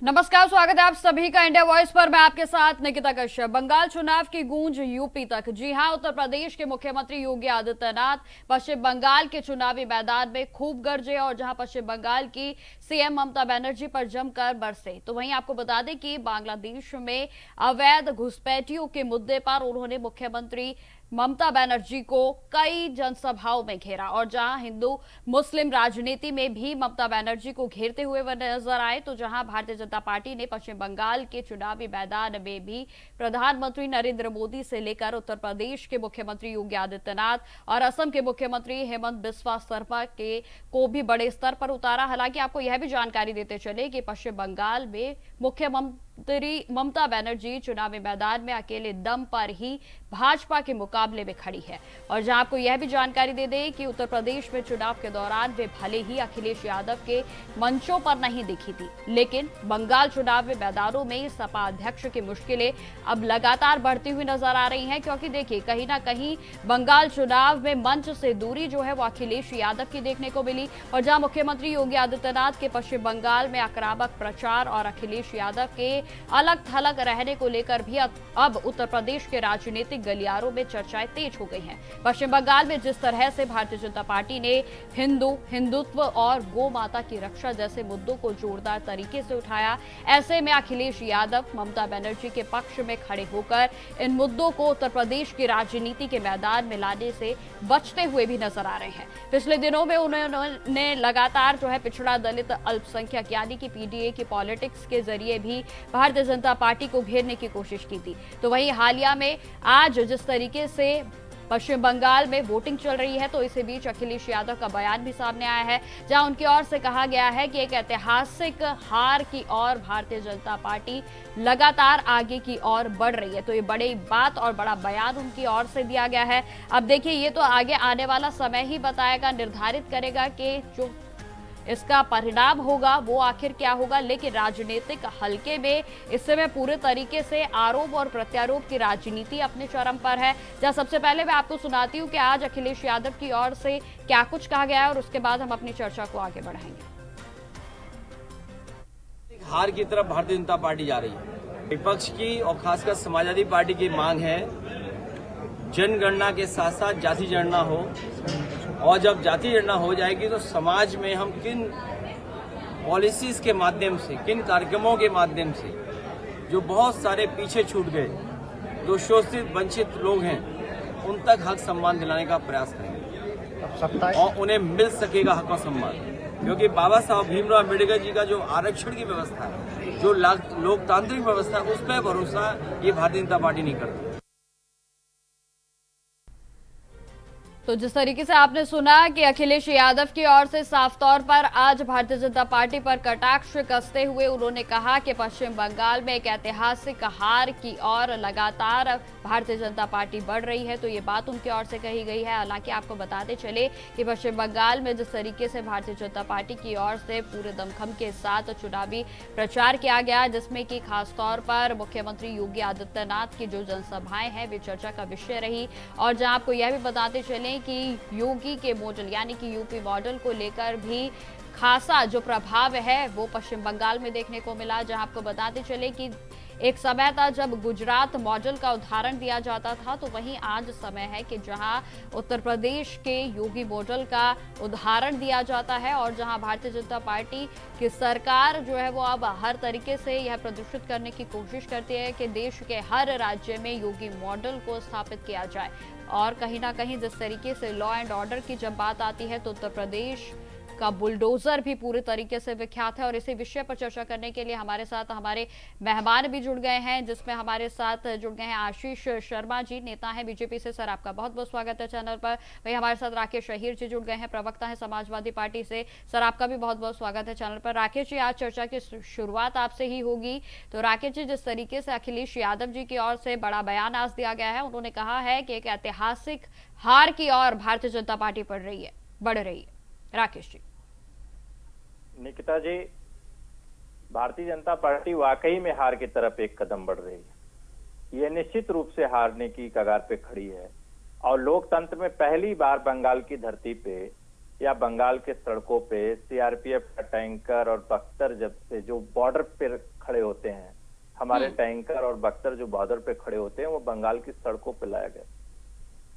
नमस्कार, स्वागत है आप सभी का इंडिया वॉइस पर। मैं आपके साथ निकिता कश्यप। बंगाल चुनाव की गूंज यूपी तक। जी हां, उत्तर प्रदेश के मुख्यमंत्री योगी आदित्यनाथ पश्चिम बंगाल के चुनावी मैदान में खूब गरजे और जहां पश्चिम बंगाल की सीएम ममता बनर्जी पर जमकर बरसे, तो वहीं आपको बता दें कि बांग्लादेश में अवैध घुसपैठियों के मुद्दे पर उन्होंने मुख्यमंत्री ममता बनर्जी को कई जनसभाओं में घेरा और जहां हिंदू मुस्लिम राजनीति में भी ममता बनर्जी को घेरते हुए वह नजर आए, तो जहां भारतीय जनता पार्टी ने पश्चिम बंगाल के चुनावी मैदान में भी प्रधानमंत्री नरेंद्र मोदी से लेकर उत्तर प्रदेश के मुख्यमंत्री योगी आदित्यनाथ और असम के मुख्यमंत्री हेमंत बिस्वा शर्मा के को भी बड़े स्तर पर उतारा। हालांकि आपको यह भी जानकारी देते चले कि पश्चिम बंगाल में मुख्यमंत्री ममता बनर्जी चुनावी मैदान में अकेले दम पर ही भाजपा के मुकाबले में खड़ी है और जहां आपको यह भी जानकारी दे दें कि उत्तर प्रदेश में चुनाव के दौरान वे भले ही अखिलेश यादव के मंचों पर नहीं दिखी थी, लेकिन बंगाल चुनाव में मैदानों में सपा अध्यक्ष की मुश्किलें अब लगातार बढ़ती हुई नजर आ रही हैं, क्योंकि देखिए कहीं ना कहीं बंगाल चुनाव में मंच से दूरी जो है वो अखिलेश यादव की देखने को मिली और जहां मुख्यमंत्री योगी आदित्यनाथ के पश्चिम बंगाल में आक्रामक प्रचार और अखिलेश यादव के अलग थलग रहने को लेकर भी अब उत्तर प्रदेश के राजनीतिक गलियारों में चर्चाएं तेज हो गई हैं। पश्चिम बंगाल में जिस तरह से भारतीय जनता पार्टी ने हिंदुत्व और गौ माता की रक्षा जैसे मुद्दों को जोरदार तरीके से उठाया, ऐसे में अखिलेश यादव ममता बनर्जी के पक्ष में खड़े होकर इन मुद्दों को उत्तर प्रदेश की राजनीति के मैदान में लाने से बचते हुए भी नजर आ रहे हैं। पिछले दिनों में उन्होंने लगातार जो है पिछड़ा दलित अल्पसंख्यक यानी कि पीडीए की पॉलिटिक्स के जरिए भी भारतीय जनता पार्टी को घेरने की कोशिश की थी। तो वहीं हालिया में आज जिस तरीके से पश्चिम बंगाल में वोटिंग चल रही है, तो इसी बीच अखिलेश यादव का बयान भी सामने आया है, जहां उनकी ओर से कहा गया है कि एक ऐतिहासिक हार की ओर भारतीय जनता पार्टी लगातार आगे की ओर बढ़ रही है। तो ये बड़ी बात और बड़ा बयान उनकी ओर से दिया गया है। अब देखिए, ये तो आगे आने वाला समय ही बताएगा, निर्धारित करेगा कि जो इसका परिणाम होगा वो आखिर क्या होगा, लेकिन राजनीतिक हलके में इस समय पूरे तरीके से आरोप और प्रत्यारोप की राजनीति अपने चरम पर है। जहां सबसे पहले मैं आपको सुनाती हूं कि आज अखिलेश यादव की ओर से क्या कुछ कहा गया है और उसके बाद हम अपनी चर्चा को आगे बढ़ाएंगे। हार की तरफ भारतीय जनता पार्टी जा रही है। विपक्ष की और खासकर समाजवादी पार्टी की मांग है जनगणना के साथ साथ जाति गणना हो, और जब जाति गणना हो जाएगी तो समाज में हम किन पॉलिसीज के माध्यम से, किन कार्यक्रमों के माध्यम से जो बहुत सारे पीछे छूट गए, जो शोषित वंचित लोग हैं, उन तक हक सम्मान दिलाने का प्रयास करेंगे और उन्हें मिल सकेगा हक और सम्मान। क्योंकि बाबा साहब भीमराव अम्बेडकर जी का जो आरक्षण की व्यवस्था है, जो लोकतांत्रिक व्यवस्था है, उस पर भरोसा ये भारतीय जनता पार्टी नहीं करती। तो जिस तरीके से आपने सुना कि अखिलेश यादव की ओर से साफ तौर पर आज भारतीय जनता पार्टी पर कटाक्ष कसते हुए उन्होंने कहा कि पश्चिम बंगाल में एक ऐतिहासिक हार की ओर लगातार भारतीय जनता पार्टी बढ़ रही है, तो ये बात उनकी ओर से कही गई है। हालांकि आपको बताते चले कि पश्चिम बंगाल में जिस तरीके से भारतीय जनता पार्टी की ओर से पूरे दमखम के साथ चुनावी प्रचार किया गया, जिसमें कि खासतौर पर मुख्यमंत्री योगी आदित्यनाथ की जो जनसभाएं हैं वे चर्चा का विषय रही और जहां आपको यह भी बताते चले कि योगी के मॉडल यानी कि यूपी मॉडल को लेकर भी खासा जो प्रभाव है वो पश्चिम बंगाल में देखने को मिला। जहां आपको बताते चले कि एक समय था जब गुजरात मॉडल का उदाहरण दिया जाता था, तो वहीं आज समय है कि जहां उत्तर प्रदेश के योगी मॉडल का उदाहरण दिया जाता है और जहां भारतीय जनता पार्टी की सरकार जो है वो अब हर तरीके से यह प्रदर्शित करने की कोशिश करती है कि देश के हर राज्य में योगी मॉडल को स्थापित किया जाए। और कहीं ना कहीं जिस तरीके से लॉ एंड ऑर्डर की जब बात आती है तो उत्तर प्रदेश का बुलडोजर भी पूरे तरीके से विख्यात है और इसी विषय पर चर्चा करने के लिए हमारे साथ हमारे मेहमान भी जुड़ गए हैं, जिसमें हमारे साथ जुड़ गए हैं आशीष शर्मा जी, नेता हैं बीजेपी से। सर, आपका बहुत बहुत स्वागत है चैनल पर। वही हमारे साथ राकेश अहीर जी जुड़ गए हैं, प्रवक्ता हैं समाजवादी पार्टी से। सर, आपका भी बहुत बहुत स्वागत है चैनल पर। राकेश जी, आज चर्चा की शुरुआत आपसे ही होगी। तो राकेश जी, जिस तरीके से अखिलेश यादव जी की ओर से बड़ा बयान आज दिया गया है, उन्होंने कहा है कि एक ऐतिहासिक हार की ओर भारतीय जनता पार्टी बढ़ रही है। राकेश जी। निकिता जी, भारतीय जनता पार्टी वाकई में हार की तरफ एक कदम बढ़ रही है। यह निश्चित रूप से हारने की कगार पे खड़ी है और लोकतंत्र में पहली बार बंगाल की धरती पे या बंगाल के सड़कों पे सीआरपीएफ का टैंकर और बख्तर जब से जो बॉर्डर पर खड़े होते हैं, हमारे टैंकर और बख्तर जो बॉर्डर पे खड़े होते हैं, वो बंगाल की सड़कों पे लाया गया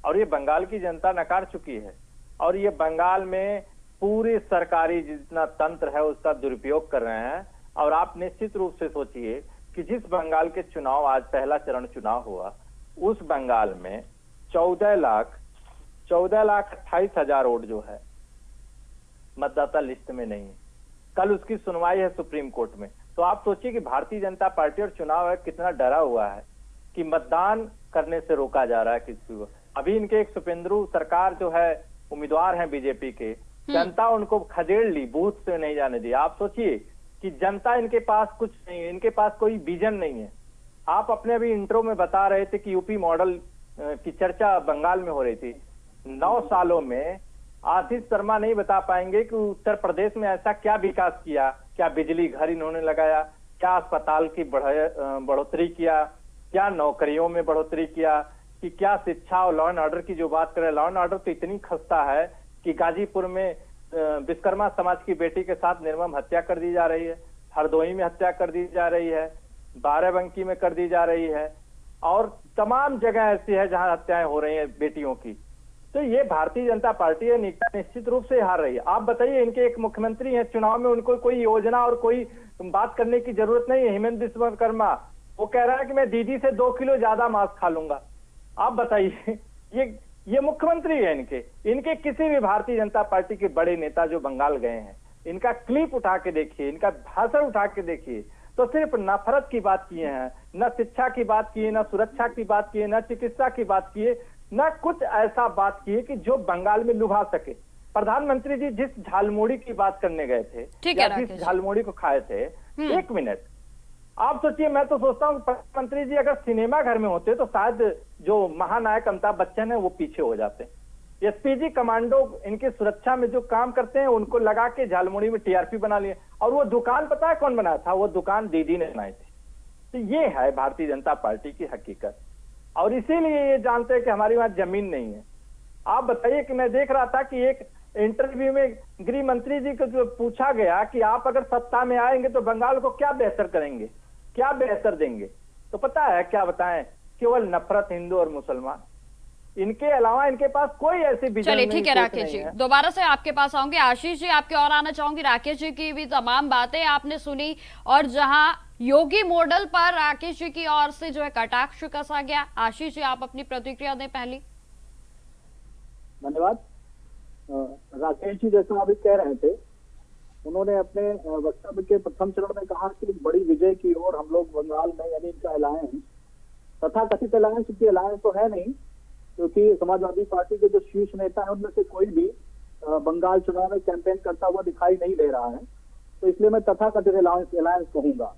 और ये बंगाल की जनता नकार चुकी है। और ये बंगाल में पूरी सरकारी जितना तंत्र है उसका दुरुपयोग कर रहे हैं। और आप निश्चित रूप से सोचिए कि जिस बंगाल के चुनाव, आज पहला चरण चुनाव हुआ, उस बंगाल में 14,28,000 वोट जो है मतदाता लिस्ट में नहीं है। कल उसकी सुनवाई है सुप्रीम कोर्ट में। तो आप सोचिए कि भारतीय जनता पार्टी और चुनाव है कितना डरा हुआ है कि मतदान करने से रोका जा रहा है किसी को। अभी इनके एक सुपेंद्रू सरकार जो है उम्मीदवार हैं बीजेपी के, जनता उनको खदेड़ ली, बूथ से नहीं जाने दी। आप सोचिए कि जनता इनके पास कुछ नहीं है, इनके पास कोई विजन नहीं है। आप अपने अभी इंट्रो में बता रहे थे कि यूपी मॉडल की चर्चा बंगाल में हो रही थी। 9 सालों में आशीष शर्मा नहीं बता पाएंगे कि उत्तर प्रदेश में ऐसा क्या विकास किया, क्या बिजली घर इन्होंने लगाया, क्या अस्पताल की बढ़ोतरी किया, क्या नौकरियों में बढ़ोतरी किया, कि क्या शिक्षा और लॉ एंड ऑर्डर की जो बात करें, लॉ एंड ऑर्डर तो इतनी खस्ता है कि गाजीपुर में विश्वकर्मा समाज की बेटी के साथ निर्मम हत्या कर दी जा रही है, हरदोई में हत्या कर दी जा रही है, बाराबंकी में कर दी जा रही है और तमाम जगह ऐसी है जहां हत्याएं हो रही हैं बेटियों की। तो ये भारतीय जनता पार्टी है, निश्चित रूप से हार रही है। आप बताइए, इनके एक मुख्यमंत्री हैं, चुनाव में उनको कोई योजना और कोई बात करने की जरूरत नहीं है। हेमंत विश्वकर्मा वो कह रहा है कि मैं दीदी से 2 किलो ज्यादा मांस खा लूंगा। आप बताइए, ये मुख्यमंत्री है इनके किसी भी भारतीय जनता पार्टी के बड़े नेता जो बंगाल गए हैं, इनका क्लिप उठा के देखिए, इनका भाषण उठा के देखिए, तो सिर्फ नफरत की बात किए हैं, न शिक्षा की बात किए, न सुरक्षा की बात किए, न चिकित्सा की बात किए, न कुछ ऐसा बात किए कि जो बंगाल में लुभा सके। प्रधानमंत्री जी जिस झालमुड़ी की बात करने गए थे या जिस झालमुड़ी को खाए थे, 1 मिनट आप सोचिए, मैं तो सोचता हूँ प्रधानमंत्री जी अगर सिनेमा घर में होते तो शायद जो महानायक अमिताभ बच्चन है वो पीछे हो जाते। एसपीजी कमांडो इनकी सुरक्षा में जो काम करते हैं उनको लगा के झालमुड़ी में टीआरपी बना लिए। और वो दुकान पता है कौन बनाया था? वो दुकान दीदी ने बनाई थी। तो ये है भारतीय जनता पार्टी की हकीकत। और इसीलिए ये जानते हैं कि हमारी वहां जमीन नहीं है। आप बताइए कि मैं देख रहा था कि एक इंटरव्यू में गृह मंत्री जी को जो पूछा गया कि आप अगर सत्ता में आएंगे तो बंगाल को क्या बेहतर करेंगे, क्या बेहतर देंगे, तो पता है क्या बताएं? केवल नफरत हिंदू और मुसलमान, इनके अलावा इनके पास कोई ऐसी विजन नहीं। चलिए ठीक है राकेश जी, दोबारा से आपके पास आऊंगे। आशीष जी आपके और आना चाहूंगी। राकेश जी की भी तमाम बातें आपने सुनी और जहां योगी मॉडल पर राकेश जी की ओर से जो है कटाक्ष कसा गया। आशीष जी आप अपनी प्रतिक्रिया दें पहली। धन्यवाद। राकेश जी जैसा अभी कह रहे थे, उन्होंने अपने वक्तव्य के प्रथम चरण में कहा कि बड़ी विजय की ओर हम लोग बंगाल में, यानी इनका अलायंस, तथा कथित अलायंस, क्योंकि अलायंस तो है नहीं, क्योंकि समाजवादी पार्टी के जो शीर्ष नेता है उनमें से कोई भी बंगाल चुनाव में कैंपेन करता हुआ दिखाई नहीं दे रहा है, तो इसलिए मैं तथा कथित अलायंस कहूंगा।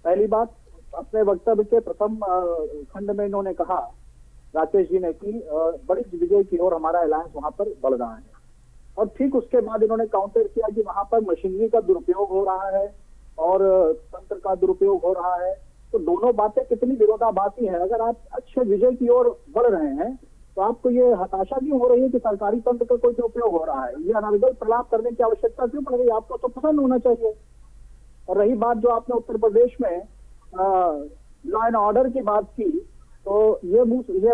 पहली बात, अपने वक्तव्य के प्रथम खंड में इन्होंने कहा, राकेश जी ने, कि बड़ी विजय की ओर हमारा अलायंस वहां पर बढ़ रहा है। और ठीक उसके बाद इन्होंने काउंटर किया कि वहां पर मशीनरी का दुरुपयोग हो रहा है और तंत्र का दुरुपयोग हो रहा है। तो दोनों बातें कितनी विरोधाभासी है। अगर आप अच्छे विजय की ओर बढ़ रहे हैं तो आपको ये हताशा क्यों हो रही है कि सरकारी तंत्र का कोई उपयोग हो रहा है? ये अनर्गल प्रलाप करने की आवश्यकता क्यों पड़ रही है? आपको तो पसंद होना चाहिए। और रही बात जो आपने उत्तर प्रदेश में लॉ एंड ऑर्डर की बात की, तो ये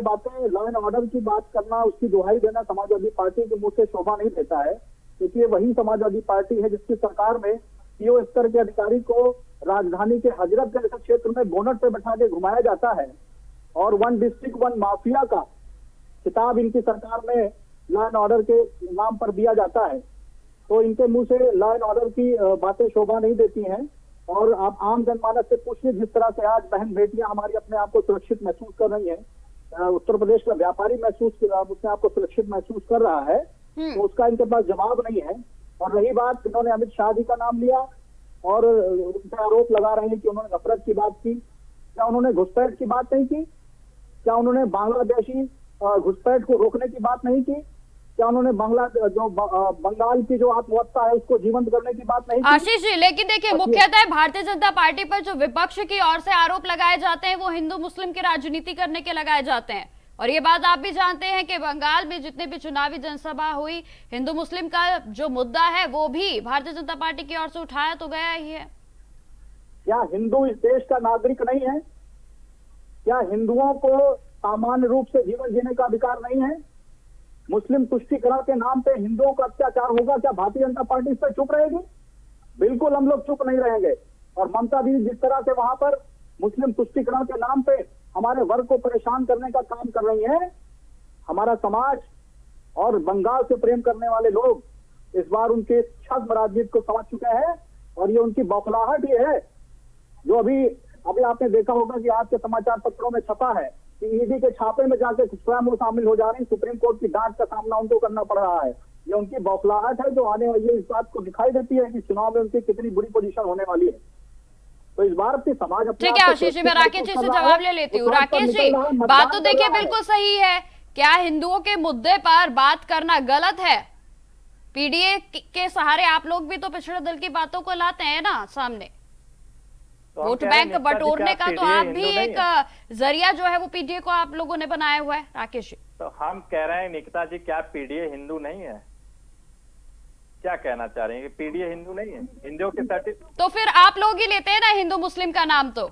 बातें, लॉ एंड ऑर्डर की बात करना, उसकी दुहाई देना समाजवादी पार्टी के मुंह से शोभा नहीं देता है, क्योंकि ये वही समाजवादी पार्टी है जिसकी सरकार में पीओ स्तर के अधिकारी को राजधानी के हजरतगंज जैसे क्षेत्र में बोनट पे बैठा के घुमाया जाता है और 1 डिस्ट्रिक्ट 1 माफिया का खिताब इनकी सरकार में लॉ एंड ऑर्डर के नाम पर दिया जाता है। तो इनके मुंह से लॉ एंड ऑर्डर की बातें शोभा नहीं देती हैं। और आप आम जनमानस से पूछिए, जिस तरह से आज बहन बेटियां हमारी अपने आप को सुरक्षित महसूस कर रही हैं, उत्तर प्रदेश का व्यापारी अपने आप को सुरक्षित महसूस कर रहा है, तो उसका इनके पास जवाब नहीं है। और रही बात, इन्होंने अमित शाह जी का नाम लिया और उन पर आरोप लगा रहे हैं कि उन्होंने नफरत की बात की। क्या उन्होंने घुसपैठ की बात नहीं की? क्या उन्होंने बांग्लादेशी घुसपैठ को रोकने की बात नहीं की? क्या उन्होंने बंगाल की जो आत्महत्या है उसको जीवंत करने की बात नहीं की? आशीष जी, लेकिन देखिए, मुख्यतः भारतीय जनता पार्टी पर जो विपक्ष की ओर से आरोप लगाए जाते हैं वो हिंदू मुस्लिम की राजनीति करने के लगाए जाते हैं। और ये बात आप भी जानते हैं कि बंगाल में जितने भी चुनावी जनसभा हुई, हिंदू मुस्लिम का जो मुद्दा है वो भी भारतीय जनता पार्टी की ओर से उठाया तो गया ही है। क्या हिंदू इस देश का नागरिक नहीं है? क्या हिंदुओं को सामान्य रूप से जीवन जीने का अधिकार नहीं है? मुस्लिम तुष्टीकरण के नाम पे हिंदुओं का अत्याचार होगा, क्या भारतीय जनता पार्टी इस पर चुप रहेगी? बिल्कुल हम लोग चुप नहीं रहेंगे। और ममता दीदी जिस तरह से वहां पर मुस्लिम तुष्टीकरण के नाम पे हमारे वर्ग को परेशान करने का काम कर रही है, हमारा समाज और बंगाल से प्रेम करने वाले लोग इस बार उनके छद्म राजनीति को समझ चुके हैं। और ये उनकी बौखलाहट ये है जो अभी आपने देखा होगा कि आज के समाचार पत्रों में छपा है कि ईडी के छापे में जाके स्वयं वो शामिल हो जा रही, सुप्रीम कोर्ट की डांट का सामना उनको करना पड़ रहा है। ये उनकी बौखलाहट है जो आने वाली इस बात को दिखाई देती है कि चुनाव में उनकी कितनी बुरी पोजीशन होने वाली है। तो इस बार अपनी समाज अपने ठीक है आशीष जी, मैं राकेश जी से जवाब ले लेती हूँ। राकेश जी, बात तो देखिए बिल्कुल सही है। क्या हिंदुओं के मुद्दे पर बात करना गलत है? पीडीए के सहारे आप लोग भी तो पिछड़े दल की बातों को लाते हैं ना सामने। वोट बैंक बटोरने का तो आप भी एक जरिया जो है वो पीडीए को आप लोगों ने बनाया हुआ है। राकेश जी, तो हम कह रहे हैं निकिता जी, क्या पीडीए हिंदू नहीं है? क्या कहना चाह रहे हैं कि पीडीए हिंदू नहीं है? हिंदुओं के सर्टिफिकेट तो फिर आप लोग ही लेते हैं ना हिंदू मुस्लिम का नाम। तो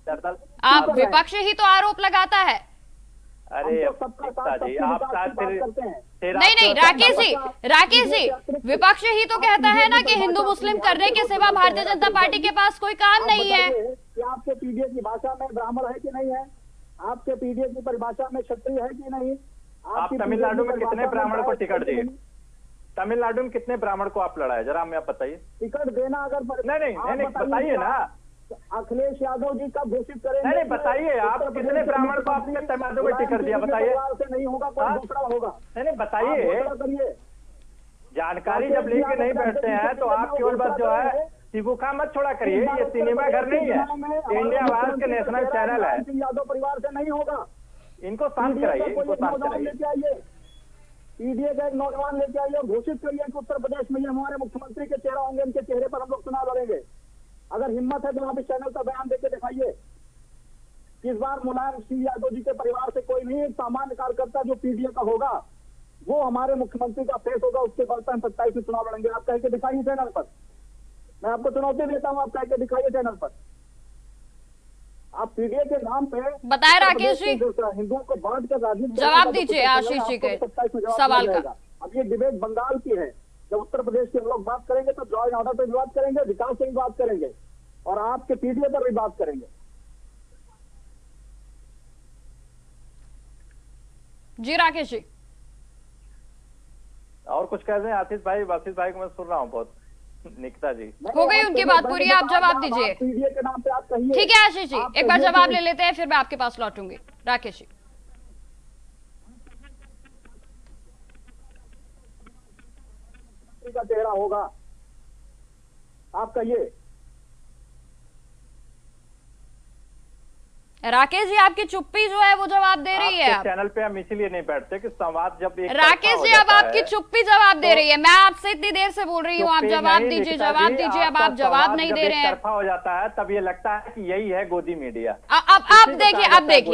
दरअसल आप विपक्ष ही तो आरोप लगाता है। अरे निकिता जी, आप साथ फिर नहीं राकेश जी, विपक्ष ही तो कहता है ना कि हिंदू मुस्लिम करने के सिवा भारतीय जनता पार्टी के पास कोई काम नहीं है। कि आपके पीडीए की भाषा में ब्राह्मण है कि नहीं है? आपके पीडीए की परिभाषा में क्षत्रिय है कि नहीं? आप तमिलनाडु में कितने ब्राह्मण को टिकट दिए? तमिलनाडु में कितने ब्राह्मण को आप लड़ाए? जरा हमें आप बताइए। टिकट देना अगर नहीं बताइए ना। अखिलेश यादव जी कब घोषित करेंगे? नहीं बताइए, आप कितने ब्राह्मण को आपने तमिलनाडु में टिकट दिया? बताइए। से नहीं होगा, कोई दूसरा होगा। नहीं बताइए। जानकारी जब लेके नहीं बैठते हैं तो आप केवल बस जो है सिबुका मत छोड़ा करिए। ये सिनेमा घर नहीं है, इंडिया आवाज के नेशनल चैनल है। यादव परिवार से नहीं होगा। इनको शांत कराइए, इनको शांत कराइए। पीडीए का एक नौजवान लेके आइए और घोषित करिए कि उत्तर प्रदेश में ये हमारे मुख्यमंत्री के चेहरा होंगे, इनके चेहरे पर हम लोग चुनाव लड़ेंगे। अगर हिम्मत है तो आप इस चैनल का बयान देके दिखाइए। इस बार मुलायम सिंह यादव जी के परिवार से कोई नहीं, एक सामान्य कार्यकर्ता जो पीडीए का होगा वो हमारे मुख्यमंत्री का फेस होगा, उसके बल पर हम 27 में चुनाव लड़ेंगे। आप कह के दिखाइए चैनल पर। मैं आपको चुनौती देता हूं, आप कह के दिखाइए चैनल पर। आप पीडीए के नाम पे बताए राकेश जी, हिंदुओं को बांट कर राजनीति जवाब दीजिए आशीष जी के सवाल का। अब ये डिबेट बंगाल की है। जब उत्तर प्रदेश के लोग बात करेंगे तो लॉ एंड ऑर्डर पर भी बात करेंगे, विकास से भी बात करेंगे और आपके पीडीए पर भी बात करेंगे। जी राकेश जी, और कुछ कह रहे हैं आशीष भाई को मैं सुन रहा हूँ बहुत। निकिता जी, हो गई उनकी बात पूरी, आप जवाब दीजिए। पीडीए के नाम पे आप कहिए। ठीक है आशीष जी, एक बार जवाब ले लेते हैं, फिर मैं आपके पास लौटूंगी। राकेश जी, का चेहरा होगा, आप कहिए। राकेश जी, आपकी चुप्पी जो है वो जवाब दे रही है। चैनल पे हम इसीलिए नहीं बैठते कि संवाद जब एक राकेश जी, अब आपकी चुप्पी जवाब दे रही है। मैं आपसे इतनी देर से बोल रही हूँ, आप जवाब दीजिए। अब आप जवाब नहीं दे रहे हैं। तरफा हो जाता है तब ये लगता है कि यही है गोदी मीडिया। अब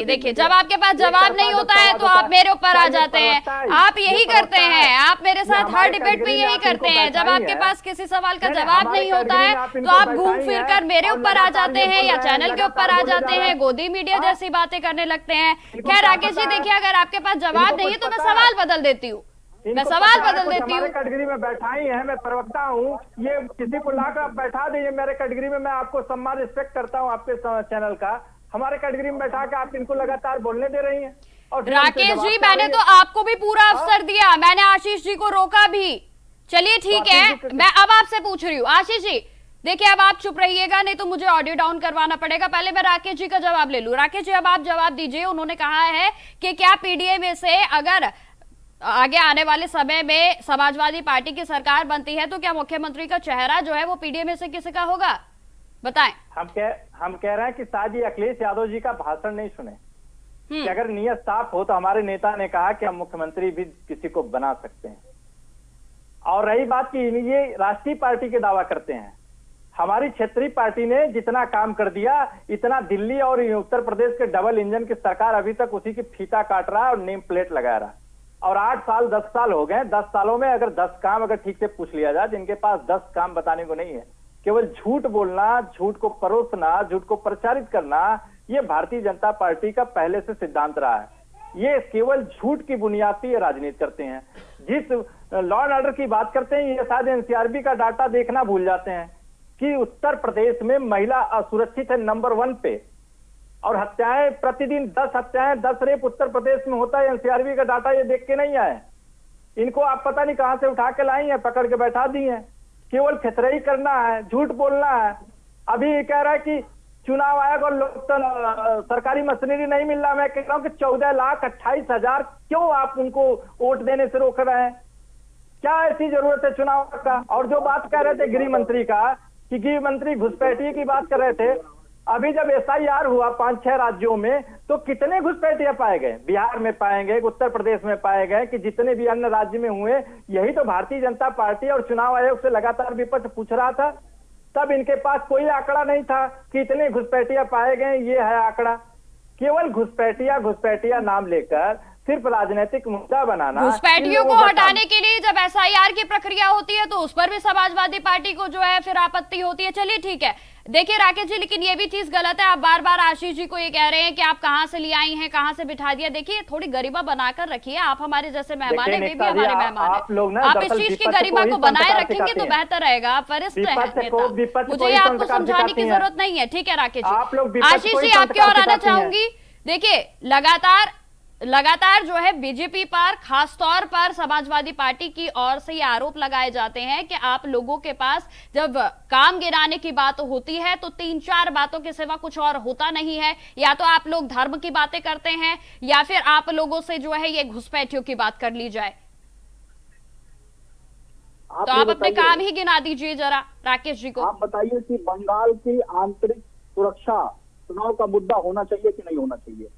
देखिए, जब आपके पास जवाब नहीं होता है तो आप मेरे ऊपर आ जाते हैं। आप यही करते हैं, आप मेरे साथ हर डिबेट में यही करते हैं। जब आपके पास किसी सवाल का जवाब नहीं होता है तो आप घूम फिर कर मेरे ऊपर आ जाते हैं या चैनल के ऊपर आ जाते हैं, गोदी मीडिया जैसी बातें करने लगते हैं। खैर राकेश जी, देखिए, अगर आपके पास जवाब नहीं है तो मैं सवाल बदल देती हूँ। कैटेगरी में बैठाई है, मैं प्रवक्ता हूँ। ये किसी को लाकर बैठा दीजिए मेरे कैटेगरी में। मैं आपको सम्मान रिस्पेक्ट करता हूँ आपके चैनल का। हमारे कैटेगरी में बैठा के आप इनको लगातार बोलने दे रही हैं। और राकेश जी, मैंने तो आपको भी पूरा अवसर दिया, मैंने आशीष जी को रोका भी। चलिए ठीक है, मैं अब आपसे पूछ रही हूँ। आशीष जी देखिए, अब आप चुप रहिएगा, नहीं तो मुझे ऑडियो डाउन करवाना पड़ेगा। पहले मैं राकेश जी का जवाब ले लूं। राकेश जी, अब आप जवाब दीजिए। उन्होंने कहा है कि क्या पीडीए में से अगर आगे आने वाले समय में समाजवादी पार्टी की सरकार बनती है तो क्या मुख्यमंत्री का चेहरा जो है वो पीडीए में से किसी का होगा? बताएं। हम कह रहे हैं कि शायद ये अखिलेश यादव जी का भाषण नहीं सुने कि अगर नियत साफ हो तो हमारे नेता ने कहा कि हम मुख्यमंत्री भी किसी को बना सकते हैं। और रही बात की ये राष्ट्रीय पार्टी के दावा करते हैं, हमारी क्षेत्रीय पार्टी ने जितना काम कर दिया, इतना दिल्ली और उत्तर प्रदेश के डबल इंजन की सरकार अभी तक उसी की फीता काट रहा है और नेम प्लेट लगा रहा है। और 8 साल 10 साल हो गए। 10 सालों में अगर 10 काम अगर ठीक से पूछ लिया जाए, जिनके पास 10 काम बताने को नहीं है, केवल झूठ बोलना, झूठ को परोसना, झूठ को प्रचारित करना, ये भारतीय जनता पार्टी का पहले से सिद्धांत रहा है। ये केवल झूठ की बुनियाद पर राजनीति करते हैं। जिस लॉ एंड ऑर्डर की बात करते हैं, ये शायद एनसीआरबी का डाटा देखना भूल जाते हैं कि उत्तर प्रदेश में महिला असुरक्षित है नंबर 1 पे, और हत्याएं प्रतिदिन 10 हत्याएं 10 रेप उत्तर प्रदेश में होता है। एनसीआरबी का डाटा ये देख के नहीं आए, इनको आप पता नहीं कहां से उठा के लाई हैं, पकड़ के बैठा दी हैं। केवल खतरई करना है, झूठ बोलना है। अभी ये कह रहा है कि चुनाव आयोग और सरकारी मशीनरी नहीं मिल रहा। मैं कह रहा हूं कि 14,28,000 क्यों आप उनको वोट देने से रोक रहे हैं? क्या ऐसी जरूरत है चुनाव का? और जो बात कह रहे थे गृह मंत्री का, कि गृह मंत्री घुसपैठिए की बात कर रहे थे, अभी जब SIR हुआ 5-6 राज्यों में, तो कितने घुसपैठिए पाए गए? बिहार में पाए गए, उत्तर प्रदेश में पाए गए, कि जितने भी अन्य राज्य में हुए, यही तो भारतीय जनता पार्टी और चुनाव आयोग से लगातार विपक्ष पूछ रहा था। तब इनके पास कोई आंकड़ा नहीं था कि इतने घुसपैठिया पाए गए, ये है आंकड़ा। केवल घुसपैठिया नाम लेकर सिर्फ राजनीतिक मुद्दा बनाना। घुसपैठियों को हटाने के लिए जब SIR की प्रक्रिया होती है तो उस पर भी समाजवादी पार्टी को जो है फिर आपत्ति होती है। चलिए ठीक है, देखिए राकेश जी, लेकिन ये भी चीज गलत है। आप बार बार आशीष जी को ये कह रहे हैं कि आप कहां से ले आई हैं, कहां से बिठा दिया। देखिए थोड़ी गरिमा बनाकर रखिए, आप हमारे जैसे मेहमान है, वे भी हमारे मेहमान है। आप इस चीज की गरिमा को बनाए रखेंगे तो बेहतर रहेगा। आप वरिष्ठ हैं नेता, मुझे आपको समझाने की जरूरत नहीं है। ठीक है राकेश जी। आशीष जी, आपकी ओर आना चाहूंगी। देखिए लगातार जो है बीजेपी पर, खासतौर पर समाजवादी पार्टी की ओर से ये आरोप लगाए जाते हैं कि आप लोगों के पास जब काम गिराने की बात होती है तो 3-4 बातों के सिवा कुछ और होता नहीं है। या तो आप लोग धर्म की बातें करते हैं, या फिर आप लोगों से जो है ये घुसपैठियों की बात कर ली जाए। तो आप अपने काम ही गिना दीजिए जरा राकेश जी को। आप बताइए कि बंगाल की आंतरिक सुरक्षा चुनाव का मुद्दा होना चाहिए कि नहीं होना चाहिए?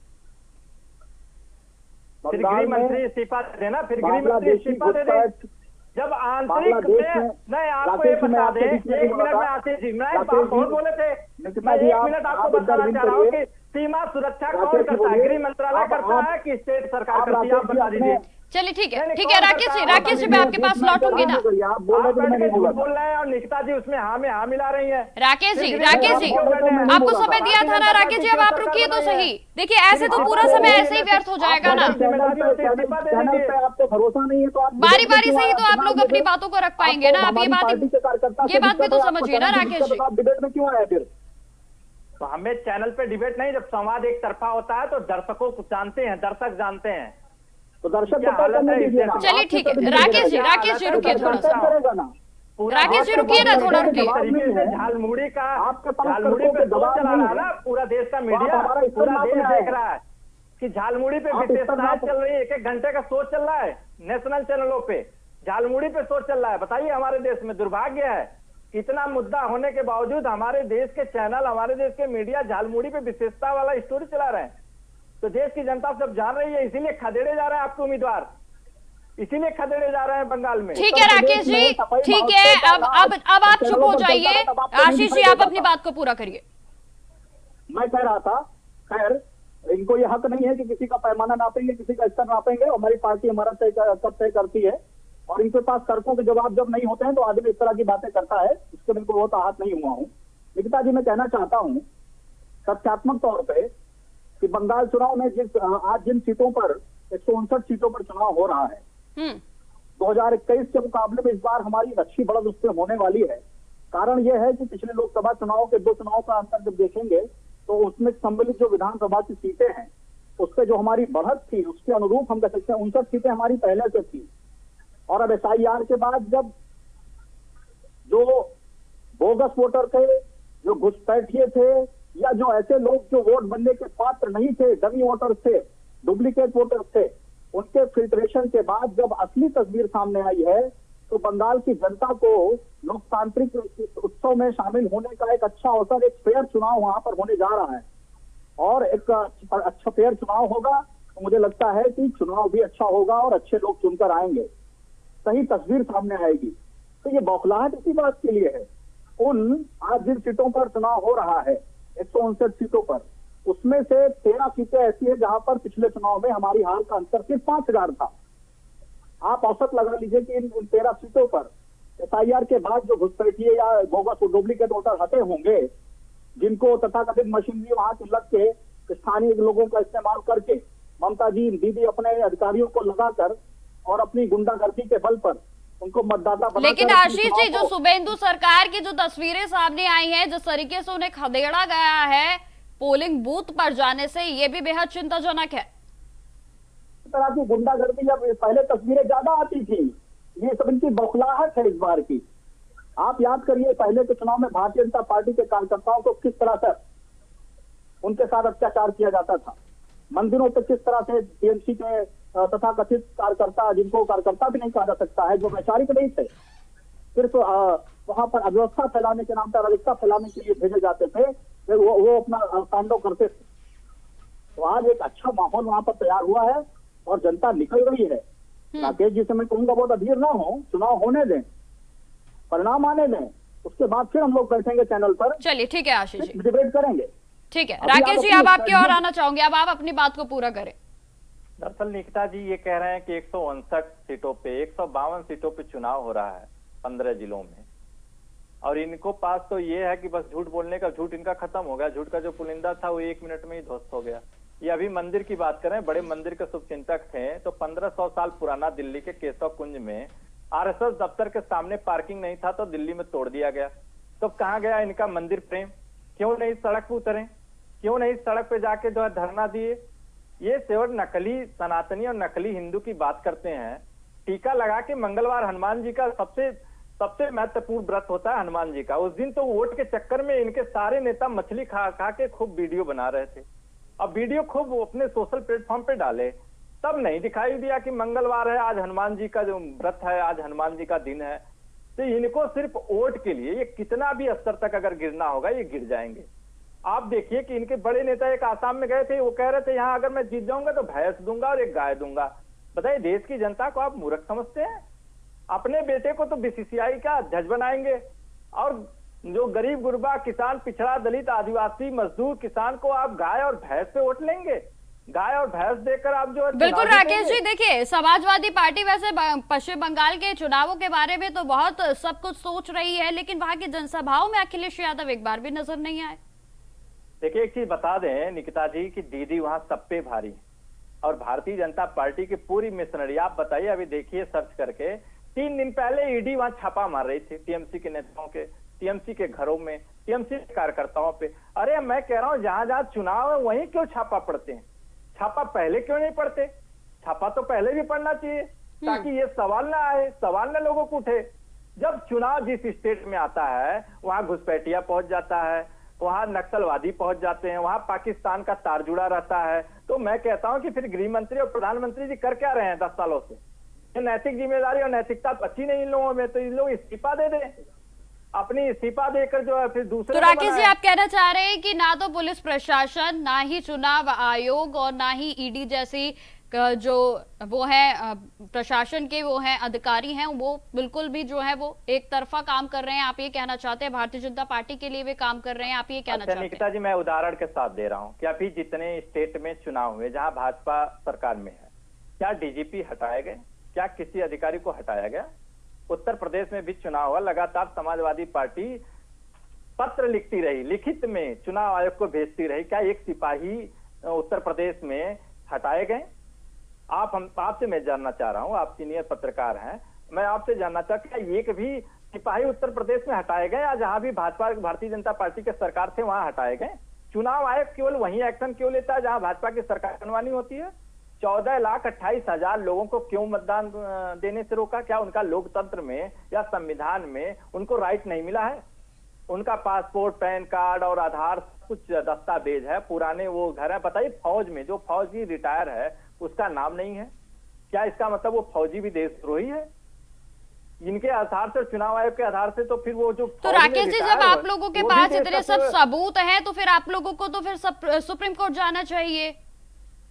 फिर गृह मंत्री इस्तीफा दे देना, फिर गृह मंत्री इस्तीफा दे दे। जब आंतरिक नहीं, आपको ये बता दें, 1 मिनट में आशीष जी, मैं बहुत बोले थे, मैं 1 मिनट आपको बताना चाह रहा हूँ कि सीमा सुरक्षा कौन करता है? गृह मंत्रालय करता है कि स्टेट सरकार करती है? आप बता दीजिए। चलिए ठीक है राकेश जी मैं आपके पास लौटूंगी ना। आप बोल रहे हैं और निकिता जी उसमें हाँ में हाँ मिला रही है। राकेश जी आपको समय दिया था ना राकेश जी, अब आप रुकिए तो सही। देखिए ऐसे तो पूरा समय ऐसे ही व्यर्थ हो जाएगा ना। आपको भरोसा नहीं है तो बारी बारी से ही तो आप लोग अपनी बातों को रख पाएंगे ना। आप ये बात भी तो समझिए ना राकेश जी। डिबेट में क्यों आया फिर? तो हमें चैनल पे डिबेट नहीं, जब संवाद एक तरफा होता है तो दर्शकों को जानते हैं, दर्शक जानते हैं, तो दर्शक को चलिए ठीक है राकेश जी रुकिए थोड़ा सा। राकेश जी रुकिए ना, थोड़ा रुकिए। झालमुड़ी पे दबाव चला रहा है ना पूरा देश का मीडिया, पूरा देश देख रहा है कि झालमुड़ी पे विशेषताएं चल रही है। 1-1 घंटे का शो चल रहा है नेशनल चैनलों पे, झालमुड़ी पे शो चल रहा है। बताइए हमारे देश में दुर्भाग्य है, इतना मुद्दा होने के बावजूद हमारे देश के चैनल, हमारे देश के मीडिया झालमुड़ी पे विशेषता वाला स्टोरी चला रहे हैं। तो देश की जनता सब जान रही है, इसीलिए खदेड़े जा रहे हैं आपके उम्मीदवार, इसीलिए खदेड़े जा रहे हैं बंगाल में। ठीक है राकेश जी, ठीक है, अब आप चुप हो जाइए। आशीष जी आप अपनी बात को पूरा करिए। मैं कह रहा था, खैर इनको ये हक नहीं है कि किसी का पैमाना नापेंगे, किसी का स्तर नापेंगे। हमारी पार्टी हमारा तय करती है, और इनके पास तर्कों के जवाब जब नहीं होते हैं तो आदमी इस तरह की बातें करता है। इसके बिल्कुल को बहुत आहत नहीं हुआ हूँ। निकिता जी, मैं कहना चाहता हूँ तथ्यात्मक तौर पे कि बंगाल चुनाव में आज जिन सीटों पर 159 सीटों पर चुनाव हो रहा है, 2021 के मुकाबले में इस बार हमारी अच्छी बढ़त उससे होने वाली है। कारण यह है कि पिछले लोकसभा चुनाव के 2 चुनाव का अंतर जब देखेंगे तो उसमें सम्मिलित जो विधानसभा की सीटें हैं उससे जो हमारी बढ़त थी उसके अनुरूप हम कह सकते हैं 59 सीटें हमारी पहले से थी। और अब SIR के बाद जब जो बोगस वोटर थे, जो घुसपैठिए थे, या जो ऐसे लोग जो वोट बनने के पात्र नहीं थे, डमी वोटर्स थे, डुप्लीकेट वोटर्स थे, उनके फिल्ट्रेशन के बाद जब असली तस्वीर सामने आई है तो बंगाल की जनता को लोकतांत्रिक उत्सव में शामिल होने का एक अच्छा अवसर, एक फेयर चुनाव वहां पर होने जा रहा है। और एक अच्छा फेयर चुनाव होगा तो मुझे लगता है कि चुनाव भी अच्छा होगा और अच्छे लोग चुनकर आएंगे, सही तस्वीर सामने आएगी। तो ये बौखलाहट इसी बात के लिए है। उन आज जिन सीटों पर चुनाव हो रहा है 159 सीटों पर, उसमें से 13 सीटें ऐसी है जहां पर पिछले चुनाव में हमारी हार का अंतर सिर्फ 5000 था। आप औसत लगा लीजिए कि इन 13 सीटों पर एसआईआर के बाद जो घुसपैठिए या बोगस डुप्लीकेट वोटर हटे होंगे, जिनको तथाकथित मशीनरी वहां के लग के स्थानीय लोगों का इस्तेमाल करके ममता जी दीदी अपने अधिकारियों को लगाकर और अपनी गुंडागर्दी के बल पर उनको मतदाता बनाकर लेकिन अपने आशीष जी, चुनाव जो को- शुभेंदु सरकार की जो तस्वीरें सामने आई हैं, जिस तरीके से उन्हें खदेड़ा गया है पोलिंग बूथ पर जाने से, ये भी बेहद चिंताजनक है। इस तरह की गुंडागर्दी जब पहले तस्वीरें ज्यादा आती थी, ये सब इनकी बौखलाहट है इस बार की। आप याद करिए पहले के चुनाव में भारतीय जनता पार्टी के कार्यकर्ताओं को किस तरह से उनके साथ अत्याचार किया जाता था, मंदिरों पर किस तरह से टीएमसी के तथा कथित कार्यकर्ता, जिनको कार्यकर्ता भी नहीं कहा जा सकता है, जो वैचारिक नहीं थे, सिर्फ वहां पर अव्यवस्था फैलाने के नाम पर अराजकता फैलाने के लिए भेजे जाते थे, फिर वो अपना तांडव करते थे। तो आज एक अच्छा माहौल वहां पर तैयार हुआ है और जनता निकल रही है। राकेश जी से मैं कहूंगा बहुत अधीर ना हो, चुनाव होने दें, परिणाम आने दें, उसके बाद फिर हम लोग बैठेंगे चैनल पर, चलिए ठीक है आशीष जी, डिबेट करेंगे। ठीक है। अभी राकेश आप जी, अपनी अब आपकी ओर स्ट्रैटेजी- आना चाहूंगे, अब आप अपनी बात को पूरा करें। दरअसल निकिता जी ये कह रहे हैं कि 159 सीटों पे 152 सीटों पे चुनाव हो रहा है 15 जिलों में, और इनको पास तो ये है कि बस झूठ बोलने का, झूठ इनका खत्म हो गया, झूठ का जो पुलिंदा था वो 1 मिनट में ही ध्वस्त हो गया। ये अभी मंदिर की बात करें, बड़े मंदिर के शुभचिंतक थे, तो 1500 साल पुराना दिल्ली के केशव कुंज में आरएसएस दफ्तर के सामने पार्किंग नहीं था तो दिल्ली में तोड़ दिया गया। तो कहाँ गया इनका मंदिर प्रेम? क्यों नहीं सड़क पे उतरे? क्यों नहीं सड़क पे जाके जो है धरना दिए? ये केवल नकली सनातनी और नकली हिंदू की बात करते हैं। टीका लगा के मंगलवार हनुमान जी का सबसे महत्वपूर्ण व्रत होता है हनुमान जी का, उस दिन तो वोट के चक्कर में इनके सारे नेता मछली खा खा के खूब वीडियो बना रहे थे। अब वीडियो खूब अपने सोशल प्लेटफॉर्म पे डाले, तब नहीं दिखाई दिया कि मंगलवार है, आज हनुमान जी का जो व्रत है, आज हनुमान जी का दिन है। तो इनको सिर्फ वोट के लिए ये कितना भी स्तर तक अगर गिरना होगा ये गिर जाएंगे। आप देखिए कि इनके बड़े नेता एक आसाम में गए थे, वो कह रहे थे यहाँ अगर मैं जीत जाऊंगा तो भैंस दूंगा और एक गाय दूंगा। बताइए, देश की जनता को आप मूर्ख समझते हैं? अपने बेटे को तो बीसीसीआई का अध्यक्ष बनाएंगे और जो गरीब गुरबा किसान, पिछड़ा, दलित, आदिवासी, मजदूर किसान को आप गाय और भैंस पे वोट लेंगे? गाय और भैंस देकर आप जो है बिल्कुल चुनाव राकेश जी, जीतेंगे? देखिए समाजवादी पार्टी वैसे पश्चिम बंगाल के चुनावों के बारे में तो बहुत सब कुछ सोच रही है, लेकिन वहां की जनसभाओं में अखिलेश यादव एक बार भी नजर नहीं आए। देखिए एक चीज बता दें निकिता जी कि दीदी वहां सब पे भारी और भारतीय जनता पार्टी की पूरी मिशनरी। आप बताइए, अभी देखिए सर्च करके, 3 दिन पहले ईडी वहां छापा मार रही थी टीएमसी के नेताओं के, टीएमसी के घरों में, टीएमसी के कार्यकर्ताओं पे। अरे मैं कह रहा हूं जहां जहां चुनाव है वहीं क्यों छापा पड़ते हैं? छापा पहले क्यों नहीं पड़ते? छापा तो पहले भी पड़ना चाहिए ताकि ये सवाल ना आए, सवाल ना लोगों को उठे। जब चुनाव जिस स्टेट में आता है वहां घुसपैठिया पहुंच जाता है, वहां नक्सलवादी पहुंच जाते हैं, वहां पाकिस्तान का तार जुड़ा रहता है। तो मैं कहता हूं कि फिर गृह मंत्री और प्रधानमंत्री जी कर क्या रहे हैं 10 सालों से? ये नैतिक जिम्मेदारी और नैतिकता बची नहीं इन लोगों में, तो इन लोग इस्तीफा दे दें, अपनी इस्तीफा देकर जो है फिर दूसरे तो को राकेश जी, बनाएं। आप कहना चाह रहे हैं कि ना तो पुलिस प्रशासन, ना ही चुनाव आयोग और ना ही ईडी जैसी जो वो है प्रशासन के वो हैं अधिकारी हैं, वो बिल्कुल भी जो है वो एक तरफा काम कर रहे हैं। आप ये कहना चाहते हैं भारतीय जनता पार्टी के लिए भी काम कर रहे हैं, आप ये कहना अच्छा चाहते निकिता जी, मैं उदाहरण के साथ दे रहा हूं कि अभी जितने स्टेट में चुनाव हुए जहां भाजपा सरकार में है, क्या डीजीपी हटाए गए? क्या किसी अधिकारी को हटाया गया? उत्तर प्रदेश में भी चुनाव हुआ, लगातार समाजवादी पार्टी पत्र लिखती रही, लिखित में चुनाव आयोग को भेजती रही, क्या एक सिपाही उत्तर प्रदेश में हटाए गए? आपसे मैं जानना चाह रहा हूं, आप सीनियर पत्रकार हैं, मैं आपसे जानना चाहता हूं, क्या एक भी सिपाही उत्तर प्रदेश में हटाए गए या जहां भी भारतीय जनता पार्टी के सरकार थे वहां हटाए गए? चुनाव आयोग केवल वही एक्शन क्यों लेता है जहां भाजपा की सरकार बनवानी होती है? 14,28,000 लोगों को क्यों मतदान देने से रोका? क्या उनका लोकतंत्र में या संविधान में उनको राइट नहीं मिला है? उनका पासपोर्ट, पैन कार्ड और आधार कुछ दस्तावेज है, पुराने वो घर है। बताइए, फौज में जो फौजी रिटायर है उसका नाम नहीं है, क्या इसका मतलब वो फौजी भी देशद्रोही है? इनके आधार से, चुनाव आयोग के आधार से तो फिर वो जो तो राकेश जी, जब आप लोगों के पास इतने सब सबूत हैं तो फिर आप लोगों को तो फिर सुप्रीम कोर्ट जाना चाहिए।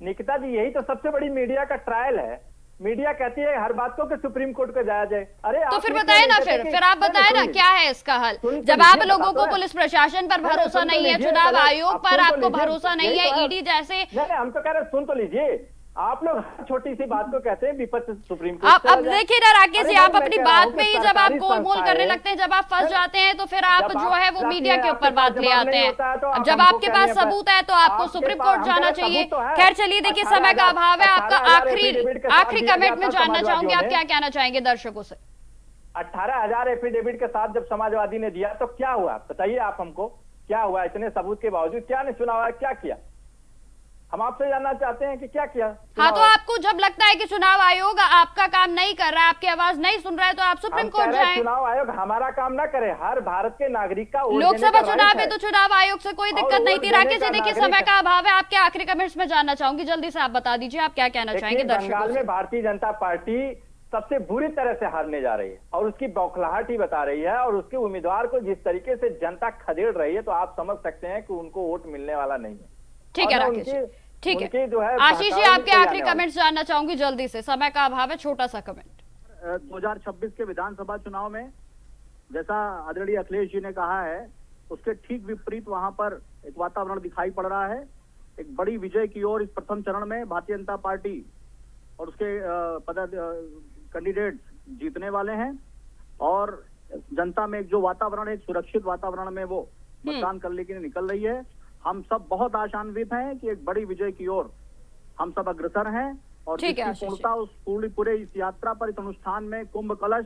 निकिता जी, यही तो सबसे बड़ी मीडिया का ट्रायल है। मीडिया कहती है हर बात को कि सुप्रीम कोर्ट को जाया जाए। अरे तो फिर बताए ना, फिर आप बताए ना क्या है इसका हल? जब आप लोगों को पुलिस प्रशासन पर भरोसा नहीं है, चुनाव आयोग पर आपको भरोसा नहीं है, ईडी जैसे। नहीं, हम तो कह रहे हैं सुन तो लीजिए, आप लोग हर छोटी सी बात को कहते हैं विपक्ष सुप्रीम आप कोर्ट अब देखिए ना राकेश जी, अरे आप भाई, अपनी मैं कह रहा बात हूं पे कि ही जब आप सरकारी गोलमोल करने संस्थाएं- लगते हैं, जब आप फंस जाते हैं तो फिर आप जब जो है वो आप मीडिया के ऊपर बात ले जवाब आते नहीं हैं। होता है तो अब आप जब हमको आपके कहने पास पर- सबूत है तो आपको आपके सुप्रीम पास कोर्ट हम जाना कह रहे चाहिए। सबूत तो है। खैर चलिए, देखिए समय का अभाव है, आपका 18,000 आखिरी एफिडेविट के साथ आखिरी दिया कमेंट गया में था जानना चाहूंगी, आप समाजवादियों क्या ने। कहना चाहेंगे दर्शकों से? 18,000 एफिडेविट के साथ जब समाजवादी ने दिया तो क्या हुआ, बताइए आप हमको, क्या हुआ? इतने सबूत के बावजूद क्या नहीं सुना हुआ, क्या किया? हम आपसे जानना चाहते हैं कि क्या किया। हाँ, तो आपको जब लगता है कि चुनाव आयोग आपका काम नहीं कर रहा है, आपकी आवाज नहीं सुन रहा है, तो आप सुप्रीम हम कोर्ट कह रहे हैं जाएं। चुनाव आयोग हमारा काम ना करे, हर भारत के नागरिक का वोट देने लोकसभा का चुनाव राइट में है। तो चुनाव आयोग से कोई और दिक्कत नहीं वोट थी। देने राकेश जी, का देखिए नागरिक समय है। का अभाव है, आपके आखिरी कमेंट्स में जानना चाहूंगी, जल्दी से आप बता दीजिए आप क्या कहना चाहेंगे देखिए, दर्शकों बंगाल से। में भारतीय जनता पार्टी सबसे बुरी तरह से हारने जा रही है और उसकी बौखलाहट ही बता रही है, और उसके उम्मीदवार को जिस तरीके से जनता खदेड़ रही है तो आप समझ सकते हैं कि उनको वोट मिलने वाला नहीं है। ठीक है और राकेश जी, ठीक उनकी है। जो है आशीष जी, बहकावे आपके में कोई आखिरी आने वाला कमेंट्स जानना चाहूंगी जल्दी से, समय का अभाव है, छोटा सा कमेंट। 2026 के विधानसभा चुनाव में जैसा आदरणीय अखिलेश जी ने कहा है, उसके ठीक विपरीत वहां पर एक वातावरण दिखाई पड़ रहा है। एक बड़ी विजय की ओर इस प्रथम चरण में भारतीय जनता पार्टी और उसके कैंडिडेट जीतने वाले हैं, और जनता में एक जो वातावरण है, एक सुरक्षित वातावरण में वो मतदान करने के लिए निकल रही है। हम सब बहुत आशान्वित हैं कि एक बड़ी विजय की ओर हम सब अग्रसर हैं, और ठीक है, जिसकी आशीष जी। पूर्णता उस पूरे इस यात्रा पर, इस अनुष्ठान में कुंभ कलश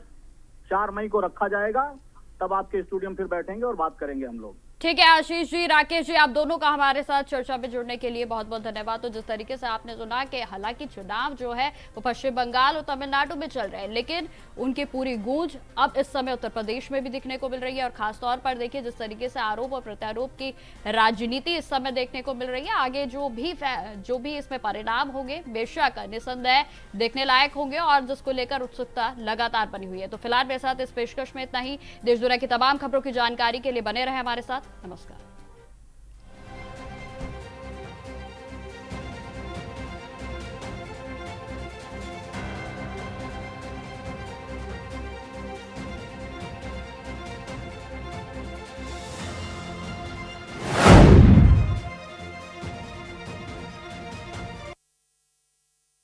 4 मई को रखा जाएगा। तब आपके स्टूडियो में फिर बैठेंगे और बात करेंगे हम लोग। ठीक है आशीष जी, राकेश जी, आप दोनों का हमारे साथ चर्चा में जुड़ने के लिए बहुत बहुत धन्यवाद। तो जिस तरीके से आपने सुना कि हालांकि चुनाव जो है वो पश्चिम बंगाल और तमिलनाडु में चल रहे हैं, लेकिन उनकी पूरी गूंज अब इस समय उत्तर प्रदेश में भी दिखने को मिल रही है। और खासतौर पर देखिए जिस तरीके से आरोप और प्रत्यारोप की राजनीति इस समय देखने को मिल रही है, आगे जो भी इसमें परिणाम होंगे बेशक निसंदेह देखने लायक होंगे, और जिसको लेकर उत्सुकता लगातार बनी हुई है। तो फिलहाल मेरे साथ इस पेशकश में इतना ही। देश दुनिया की तमाम खबरों की जानकारी के लिए बने रहे हमारे साथ। नमस्कार।